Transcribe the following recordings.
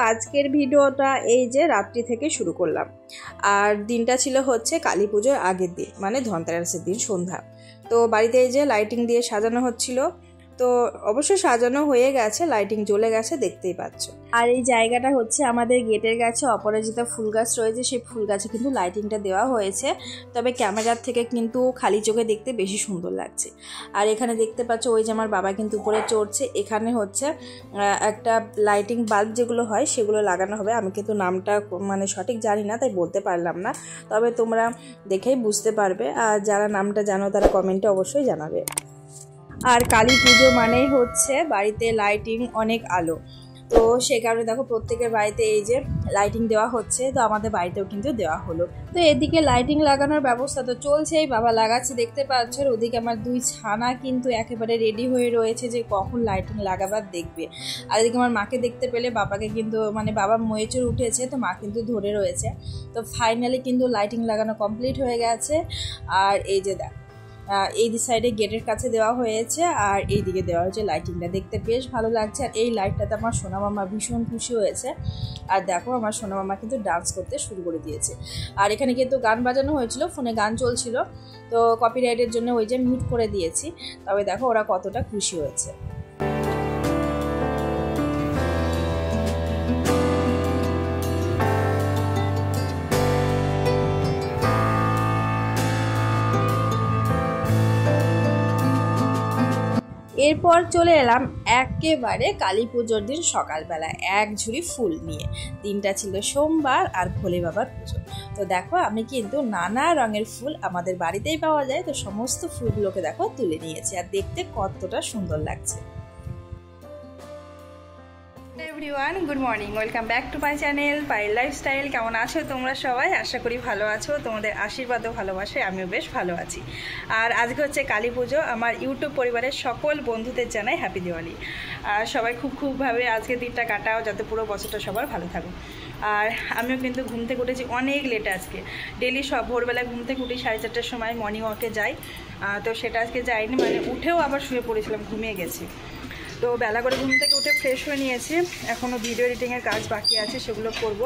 আজকের ভিডিওটা এই যে রাত্রি থেকে শুরু করলাম। আর দিনটা ছিল হচ্ছে কালী পুজোর আগের দিন, মানে ধনতেরাসের দিন সন্ধ্যা। তো বাড়িতে এই যে লাইটিং দিয়ে সাজানো হচ্ছিল, তো অবশ্যই সাজানো হয়ে গেছে, লাইটিং জ্বলে গেছে, দেখতেই পাচ্ছ। আর এই জায়গাটা হচ্ছে আমাদের গেটের কাছে অপরাজিতা ফুল গাছ রয়েছে, সেই ফুল গাছে কিন্তু লাইটিংটা দেওয়া হয়েছে, তবে ক্যামেরার থেকে কিন্তু খালি চোখে দেখতে বেশি সুন্দর লাগছে। আর এখানে দেখতে পাচ্ছ ওই যে আমার বাবা কিন্তু উপরে চড়ছে। এখানে হচ্ছে একটা লাইটিং বাল্ব যেগুলো হয় সেগুলো লাগানো হবে। আমি কিন্তু নামটা মানে সঠিক জানি না, তাই বলতে পারলাম না, তবে তোমরা দেখেই বুঝতে পারবে। আর যারা নামটা জানো তারা কমেন্টে অবশ্যই জানাবে। আর কালী পুজো মানেই হচ্ছে বাড়িতে লাইটিং, অনেক আলো, তো সেই কারণে দেখো প্রত্যেকের বাড়িতে এই যে লাইটিং দেওয়া হচ্ছে, তো আমাদের বাড়িতেও কিন্তু দেওয়া হলো। তো এদিকে লাইটিং লাগানোর ব্যবস্থা তো চলছেই, বাবা লাগাচ্ছে দেখতে পাচ্ছ। আর ওদিকে আমার দুই ছানা কিন্তু একেবারে রেডি হয়ে রয়েছে যে কখন লাইটিং লাগাবার দেখবে। আর এদিকে আমার মাকে দেখতে পেলে বাবাকে কিন্তু মানে বাবা ময়েচুর উঠেছে, তো মা কিন্তু ধরে রয়েছে। তো ফাইনালি কিন্তু লাইটিং লাগানো কমপ্লিট হয়ে গেছে। আর এই যে দেখ এই সাইডে গেটের কাছে দেওয়া হয়েছে, আর এই দিকে দেওয়া হয়েছে লাইটিংটা, দেখতে বেশ ভালো লাগছে। আর এই লাইটটাতে আমার সোনা মামা ভীষণ খুশি হয়েছে। আর দেখো আমার সোনা মামা কিন্তু ডান্স করতে শুরু করে দিয়েছে। আর এখানে কিন্তু গান বাজানো হয়েছিল, ফোনে গান চলছিল, তো কপিরাইটের জন্য ওই যে মিউট করে দিয়েছি। তবে দেখো ওরা কতটা খুশি হয়েছে। এরপর চলে এলাম একেবারে কালী পুজোর দিন সকালবেলা এক ঝুড়ি ফুল নিয়ে। দিনটা ছিল সোমবার আর ভোলে বাবার পুজো। তো দেখো আমি কিন্তু নানা রঙের ফুল আমাদের বাড়িতেই পাওয়া যায়, তো সমস্ত ফুলগুলোকে দেখো তুলে নিয়েছি, আর দেখতে কতটা সুন্দর লাগছে। Everyone, good morning, welcome back to my channel Payel lifestyle. কেমন আছো তোমরা সবাই? আশা করি ভালো আছো, তোমাদের আশীর্বাদ ও ভালোবাসায় আমিও বেশ ভালো আছি। আর আজকে হচ্ছে কালী পুজো। আমার ইউটিউব পরিবারের সকল বন্ধুদের জানাই হ্যাপি দিওয়ালি। আর সবাই খুবভাবে আজকের দিনটা কাটাও, যাতে পুরো বছরটা সবার ভালো থাকুক। আর আমিও কিন্তু ঘুম থেকে উঠেছি অনেক লেটে আজকে। ডেলি সব ভোরবেলায় ঘুম থেকে উঠি 4:30টার সময়, মর্নিং ওয়াকে যাই। তো সেটা আজকে যাইনি, মানে উঠেও আবার শুয়ে পড়েছিলাম, ঘুমিয়ে গেছি। তো বেলা করে ঘুম থেকে উঠে ফ্রেশ হয়ে নিয়েছি, এখনও ভিডিও এডিটিংয়ের কাজ বাকি আছে, সেগুলো করব।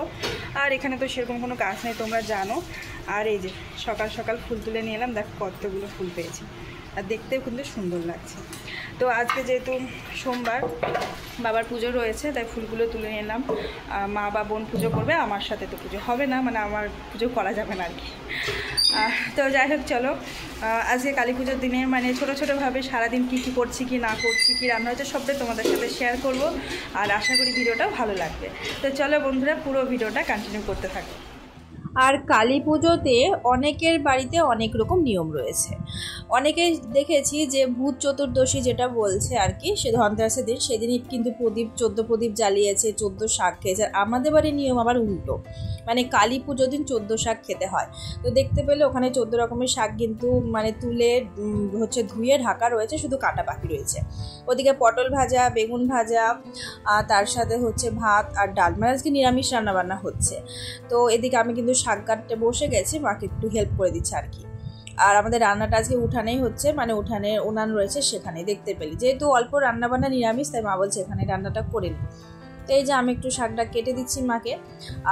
আর এখানে তো সেরকম কোনো কাজ নেই, তোমরা জানো। আর এই যে সকাল সকাল ফুল তুলে নিয়ে এলাম, দেখো কতগুলো ফুল পেয়েছি, আর দেখতেও কিন্তু সুন্দর লাগছে। তো আজকে যেহেতু সোমবার, বাবার পুজো রয়েছে, তাই ফুলগুলো তুলে নিলাম। মা বা বোন পুজো করবে, আমার সাথে তো পুজো হবে না, মানে আমার পুজো করা যাবে না আর কি। তো যাই হোক, চলো আজকে কালী পুজোর দিনে মানে ছোটোভাবে সারাদিন কী করছি, কি না করছি, কি রান্না হচ্ছে, সবটাই তোমাদের সাথে শেয়ার করব। আর আশা করি ভিডিওটাও ভালো লাগবে। তো চলো বন্ধুরা, পুরো ভিডিওটা কন্টিনিউ করতে থাকো। আর কালী পুজোতে অনেকের বাড়িতে অনেক রকম নিয়ম রয়েছে। অনেকে দেখেছি যে ভূত চতুর্দশী যেটা বলছে আর কি, সে ধনতেরাসের দিন, সেদিনই কিন্তু 14 প্রদীপ জ্বালিয়েছে, 14 শাক খেয়েছে। আমাদের বাড়ির নিয়ম আবার উল্টো, মানে কালী পুজোর দিন 14 শাক খেতে হয়। তো দেখতে পেলে ওখানে 14 রকমের শাক কিন্তু মানে তুলে হচ্ছে ধুয়ে ঢাকা রয়েছে, শুধু কাটা বাকি রয়েছে। ওদিকে পটল ভাজা, বেগুন ভাজা, তার সাথে হচ্ছে ভাত আর ডাল, মানে আজকে নিরামিষ রান্নাবান্না হচ্ছে। তো এদিকে আমি কিন্তু শাক কাটতে বসে গেছি, মাকে একটু হেল্প করে দিচ্ছে আর কি। আর আমাদের রান্নাটা আজকে উঠানেই হচ্ছে, মানে উঠানে উনান রয়েছে, সেখানে দেখতে পেলি যেহেতু অল্প রান্নাবান্না নিরামিষ, তাই মা বলছে এখানে রান্নাটা করে নি। তো এই যে আমি একটু শাকটা কেটে দিচ্ছি মাকে।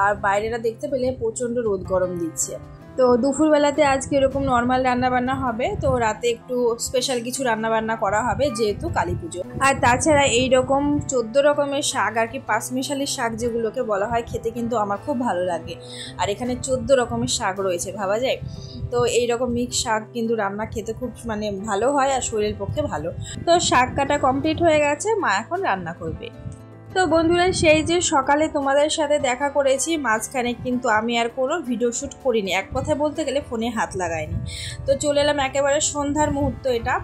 আর বাইরেটা দেখতে পেলে প্রচণ্ড রোদ গরম দিচ্ছে। তো দুপুরবেলাতে আজকে এরকম নর্মাল রান্নাবান্না হবে, তো রাতে একটু স্পেশাল কিছু রান্নাবান্না করা হবে যেহেতু কালী পুজো। আর তাছাড়া এইরকম 14 রকমের শাক আর কি, পাঁচমিশালি শাক যেগুলোকে বলা হয়, খেতে কিন্তু আমার খুব ভালো লাগে। আর এখানে 14 রকমের শাক রয়েছে, ভাবা যায়। তো এইরকম মিক্স শাক কিন্তু রান্না খেতে খুব মানে ভালো হয়, আর শরীরের পক্ষে ভালো। তো শাক কাটা কমপ্লিট হয়ে গেছে, মা এখন রান্না করবে। তো বন্ধুরা, সেই যে সকালে তোমাদের সাথে দেখা করেছি, মাঝখানে কিন্তু আমি আর কোনো ভিডিও শ্যুট করিনি, এক কথায় বলতে গেলে ফোনে হাত লাগাইনি। তো চলে এলাম একেবারে সন্ধ্যার মুহূর্ত এটা।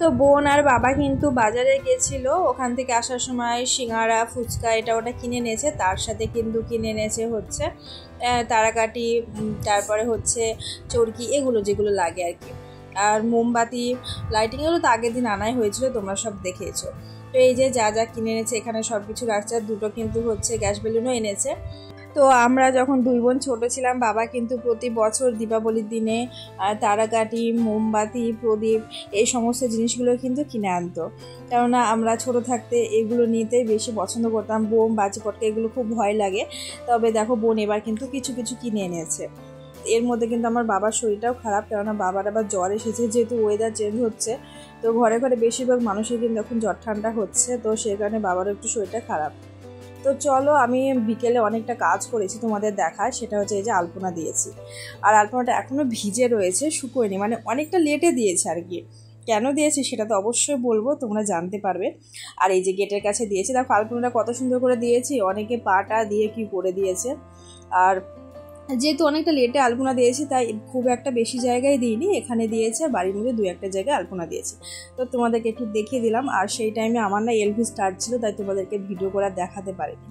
তো বোন আর বাবা কিন্তু বাজারে গেছিল, ওখান থেকে আসার সময় সিঙ্গারা, ফুচকা এটা ওটা কিনে নিয়েছে, তার সাথে কিন্তু কিনে নিয়েছে হচ্ছে তারাকাঠি, তারপরে হচ্ছে চরকি, এগুলো যেগুলো লাগে আর কি। আর মোমবাতি, লাইটিং, এগুলো তো আগের দিন আনাই হয়েছিল, তোমরা সব দেখেছো। তো এই যে যা যা কিনে এনেছে এখানে সব কিছু রাখছে। দুটো কিন্তু হচ্ছে গ্যাস বেলুনও এনেছে। তো আমরা যখন 2 বোন ছোটো ছিলাম, বাবা কিন্তু প্রতি বছর দীপাবলির দিনে তারাকাঠি, মোমবাতি, প্রদীপ এই সমস্ত জিনিসগুলো কিন্তু কিনে আনতো। কেননা আমরা ছোট থাকতে এগুলো নিতেই বেশি পছন্দ করতাম। বোম, বাজি পটকা এগুলো খুব ভয় লাগে। তবে দেখো বোন এবার কিন্তু কিছু কিছু কিনে এনেছে। এর মধ্যে কিন্তু আমার বাবার শরীরটাও খারাপ, কেননা বাবার আবার জ্বর এসেছে। যেহেতু ওয়েদার চেঞ্জ হচ্ছে, তো ঘরে ঘরে বেশিরভাগ মানুষের কিন্তু এখন জ্বর ঠান্ডা হচ্ছে, তো সেই কারণে বাবারও একটু শরীরটা খারাপ। তো চলো, আমি বিকেলে অনেকটা কাজ করেছি তোমাদের দেখায়। সেটা হচ্ছে এই যে আলপনা দিয়েছি, আর আলপনাটা এখনও ভিজে রয়েছে, শুকোয়নি, মানে অনেকটা লেটে দিয়েছে আর কি। কেন দিয়েছি সেটা তো অবশ্যই বলবো, তোমরা জানতে পারবে। আর এই যে গেটের কাছে দিয়েছি, দেখো আলপনাটা কত সুন্দর করে দিয়েছি, অনেকে পাটা দিয়ে কি করে দিয়েছে। আর যেহেতু অনেকটা লেটে আলপনা দিয়েছি, তাই খুব একটা বেশি জায়গায় দিইনি, এখানে দিয়েছে, বাড়ির মধ্যে 2-1 জায়গায় আলপনা দিয়েছি। তো তোমাদেরকে একটু দেখিয়ে দিলাম। আর সেই টাইমে আমার না এলভি স্টার্ট ছিল, তাই তোমাদেরকে ভিডিও করে দেখাতে পারিনি,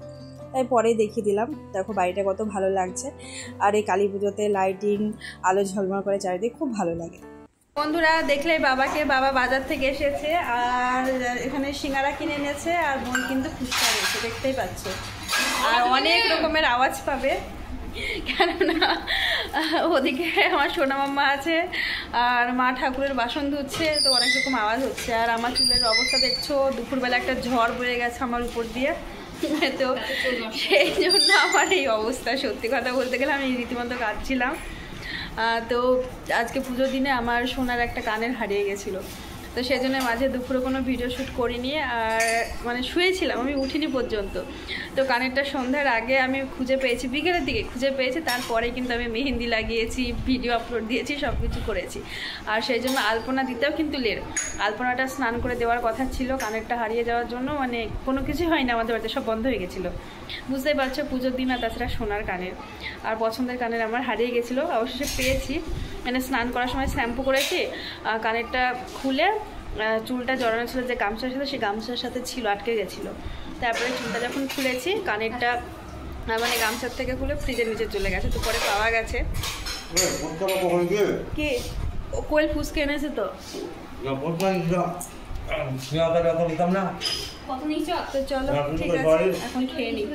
তাই পরেই দেখিয়ে দিলাম। দেখো বাড়িটা কত ভালো লাগছে। আর এই কালী পুজোতে লাইটিং, আলো ঝলমল করে চারিদিকে খুব ভালো লাগে। বন্ধুরা দেখলে বাবা বাজার থেকে এসেছে, আর এখানে সিঙ্গারা কিনে এনেছে, আর বোন কিন্তু ফুচকা এনেছে, দেখতেই পাচ্ছ। আর অনেক রকমের আওয়াজ পাবে, কেননা ওদিকে আমার সোনা মাম্মা আছে, আর মা ঠাকুরের বাসন ধুচ্ছে, তো অনেক রকম আওয়াজ হচ্ছে। আর আমার চুলের অবস্থা দেখছো, দুপুরবেলা একটা ঝড় বয়ে গেছে আমার উপর দিয়ে, তো সেই জন্য আমার এই অবস্থা। সত্যি কথা বলতে গেলে আমি রীতিমতো কাঁদছিলাম। তো আজকে পুজোর দিনে আমার সোনার একটা কানের হারিয়ে গেছিলো, তো সেই জন্য মাঝে দুপুরে কোনো ভিডিও শ্যুট করিনি, আর মানে শুয়েছিলাম, আমি উঠিনি পর্যন্ত। তো কানেরটা সন্ধ্যার আগে আমি খুঁজে পেয়েছি, বিকেলের দিকে খুঁজে পেয়েছি, তারপরে কিন্তু আমি মেহেন্দি লাগিয়েছি, ভিডিও আপলোড দিয়েছি, সব কিছু করেছি। আর সেই জন্য আলপনা দিতেও কিন্তু লেট। আলপনাটা স্নান করে দেওয়ার কথা ছিল, কানেরটা হারিয়ে যাওয়ার জন্য মানে কোনো কিছুই হয়নি আমাদের বাড়িতে, সব বন্ধ হয়ে গেছিলো, বুঝতেই পারছো পুজোর দিন। আর তাছাড়া সোনার কানের আর পছন্দের কানের আমার হারিয়ে গেছিলো, অবশেষে পেয়েছি। মানে স্নান করার সময় শ্যাম্পু করেছি, কানেরটা খুলে চুলটা জড়ানো ছিল যে গামছার সাথে, সেই গামছার সাথে ছিল, আটকে গেছিলো। তারপরে চুলটা যখন খুলেছি, কানেরটা মানে গামছার থেকে খুলে ফ্রিজের নিচে চলে গেছে, তো পরে পাওয়া গেছে। কি কোয়েল ফুসকে এনেছে তো চলো ঠিক আছে, এখন খেয়ে নিই।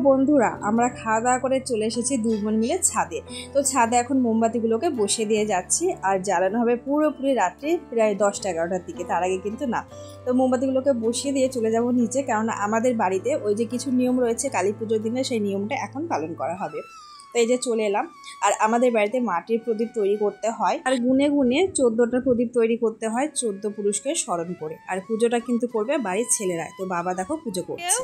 বন্ধুরা আমরা খাওয়া দাওয়া করে চলে এসেছি 2 বোন মিলে ছাদে। তো ছাদে এখন মোমবাতিগুলোকে বসিয়ে দিয়ে যাচ্ছি, আর জ্বালানো হবে পুরোপুরি রাত্রে প্রায় 10টা-11টার দিকে, তার আগে কিন্তু না। তো মোমবাতিগুলোকে বসিয়ে দিয়ে চলে যাব নিচে, কেননা আমাদের বাড়িতে ওই যে কিছু নিয়ম রয়েছে কালী পুজোর দিনে, সেই নিয়মটা এখন পালন করা হবে। তো এই যে চলে এলাম। আর আমাদের বাড়িতে মাটির প্রদীপ তৈরি করতে হয়, আর গুনে গুনে 14টা প্রদীপ তৈরি করতে হয় 14 পুরুষকে স্মরণ করে। আর পুজোটা কিন্তু করবে বাড়ির ছেলেরাই। তো বাবা দেখো পুজো করছে।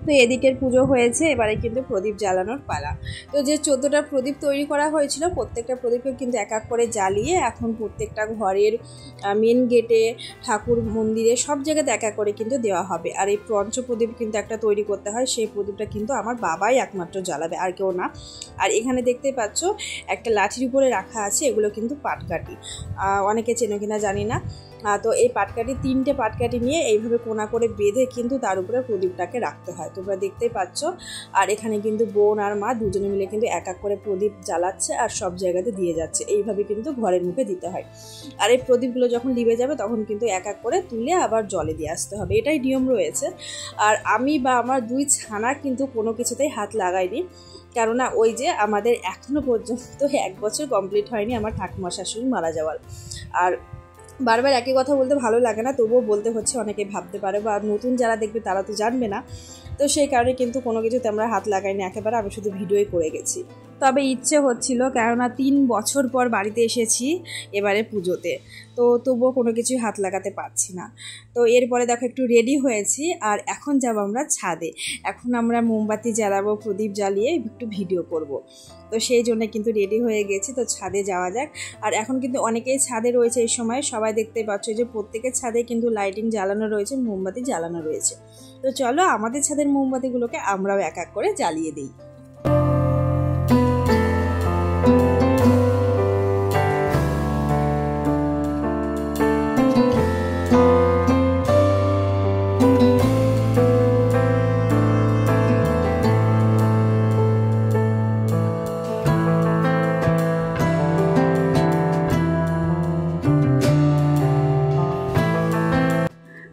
তো এদিকের পুজো হয়েছে, এবারে কিন্তু প্রদীপ জ্বালানোর পালা। তো যে 14টা প্রদীপ তৈরি করা হয়েছিল, প্রত্যেকটা প্রদীপকে কিন্তু এক এক করে জ্বালিয়ে এখন প্রত্যেকটা ঘরের মেন গেটে, ঠাকুর মন্দিরে, সব জায়গাতে এক এক করে কিন্তু দেওয়া হবে। আর এই পঞ্চপ্রদীপ কিন্তু একটা তৈরি করতে হয়, সেই প্রদীপটা কিন্তু আমার বাবাই একমাত্র জ্বালাবে, আর কেউ না। আর এখানে দেখতেই পাচ্ছ একটা লাঠির উপরে রাখা আছে, এগুলো কিন্তু পাটকাঠি, অনেকে চেনো কিনা জানি না। তো এই পাটকাঠি 3টে পাটকাঠি নিয়ে এইভাবে কোনা করে বেঁধে কিন্তু তার উপরে প্রদীপটাকে রাখতে হয়, তোমরা দেখতেই পাচ্ছ। আর এখানে কিন্তু বোন আর মা দুজনে মিলে কিন্তু এক এক করে প্রদীপ জ্বালাচ্ছে আর সব জায়গাতে দিয়ে যাচ্ছে, এইভাবে কিন্তু ঘরের মুখে দিতে হয়। আর এই প্রদীপগুলো যখন লিবে যাবে তখন কিন্তু এক এক করে তুলে আবার জলে দিয়ে আসতে হবে, এটাই নিয়ম রয়েছে। আর আমি বা আমার 2 ছানা কিন্তু কোনো কিছুতেই হাত লাগাইনি, কেননা ওই যে আমাদের এখনও পর্যন্ত 1 বছর কমপ্লিট হয়নি আমার ঠাকুমা শাশুড়ি মারা যাওয়ার। আর বারবার একই কথা বলতে ভালো লাগে না, তবুও বলতে হচ্ছে, অনেকে ভাবতে পারে বা নতুন যারা দেখবে তারা তো জানবে না। তো সেই কারণে কিন্তু কোনো কিছুতে আমরা হাত লাগাইনি একেবারে, আমি শুধু ভিডিওই করে গেছি। তবে ইচ্ছে হচ্ছিল, কেননা 3 বছর পর বাড়িতে এসেছি এবারে পুজোতে, তো তবুও কোনো কিছুই হাত লাগাতে পারছি না। তো এরপরে দেখো একটু রেডি হয়েছি, আর এখন যাব আমরা ছাদে। এখন আমরা মোমবাতি জ্বালাবো, প্রদীপ জ্বালিয়ে একটু ভিডিও করব। তো সেই জন্য কিন্তু রেডি হয়ে গেছি, তো ছাদে যাওয়া যাক। আর এখন কিন্তু অনেকেই ছাদে রয়েছে এই সময়, সবাই দেখতে পাচ্ছ যে প্রত্যেকের ছাদে কিন্তু লাইটিং জ্বালানো রয়েছে, মোমবাতি জ্বালানো রয়েছে। তো চলো আমাদের ছাদের মোমবাতিগুলোকে আমরাও এক এক করে জ্বালিয়ে দিই।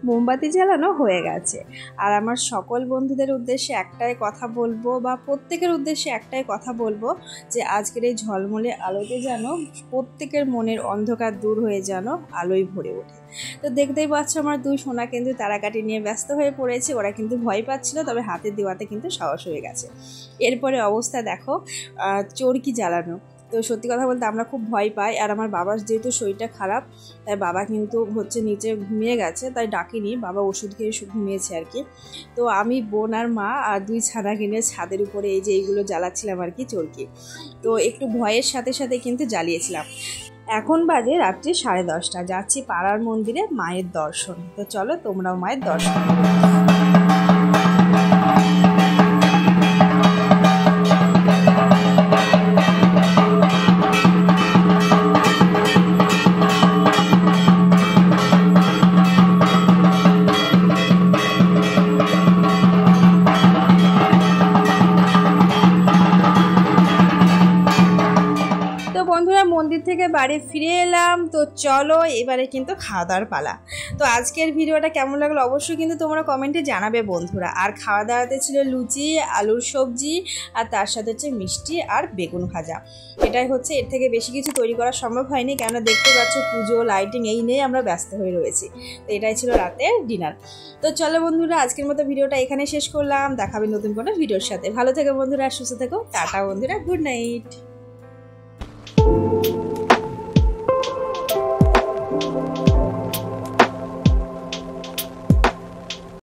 মোমবাতি জ্বালানো হয়ে গেছে, আর আমার সকল বন্ধুদের উদ্দেশ্যে একটাই কথা বলবো, বা প্রত্যেকের উদ্দেশ্যে একটাই কথা বলবো, যে আজকের এই ঝলমলে আলোতে যেন প্রত্যেকের মনের অন্ধকার দূর হয়ে যেন আলোয় ভরে ওঠে। তো দেখতেই পাচ্ছ আমার 2 সোনা কিন্তু তারাকাঠি নিয়ে ব্যস্ত হয়ে পড়েছে। ওরা কিন্তু ভয় পাচ্ছিল, তবে হাতের দেওয়াতে কিন্তু সাহস হয়ে গেছে। এরপরে অবস্থা দেখো, চরকি জ্বালানো। তো সত্যি কথা বলতে আমরা খুব ভয় পাই, আর আমার বাবার যেহেতু শরীরটা খারাপ, তাই বাবা কিন্তু নিচে ঘুমিয়ে গেছে, তাই ডাকিনি, বাবা ওষুধ খেয়ে ঘুমিয়েছে আর কি। তো আমি, বোন আর মা আর 2 ছানা কিনে ছাদের উপরে এই যে এইগুলো জ্বালাচ্ছিলাম আর কি, চরকি। তো একটু ভয়ের সাথে সাথে কিন্তু জ্বালিয়েছিলাম। এখন বাজে রাত্রি 10:30, যাচ্ছি পাড়ার মন্দিরে মায়ের দর্শন। তো চলো তোমরাও মায়ের দর্শন করো। বন্ধুরা মন্দির থেকে বাড়ি ফিরে এলাম। তো চলো এবারে কিন্তু খাওয়া দাওয়ার পালা। তো আজকের ভিডিওটা কেমন লাগলো অবশ্যই কিন্তু তোমরা কমেন্টে জানাবে বন্ধুরা। আর খাওয়া দাওয়াতে ছিল লুচি, আলুর সবজি, আর তার সাথে হচ্ছে মিষ্টি আর বেগুন ভাজা। এটাই হচ্ছে, এর থেকে বেশি কিছু তৈরি করা সম্ভব হয়নি, কেননা দেখতে পাচ্ছ পুজো লাইটিং এই নিয়ে আমরা ব্যস্ত হয়ে রয়েছি। তো এটাই ছিল রাতের ডিনার। তো চলো বন্ধুরা আজকের মতো ভিডিওটা এখানে শেষ করলাম। দেখাবে নতুন কোনো ভিডিওর সাথে। ভালো থেকো বন্ধুরা, সুস্থ থেকো, টাটা বন্ধুরা, গুড নাইট।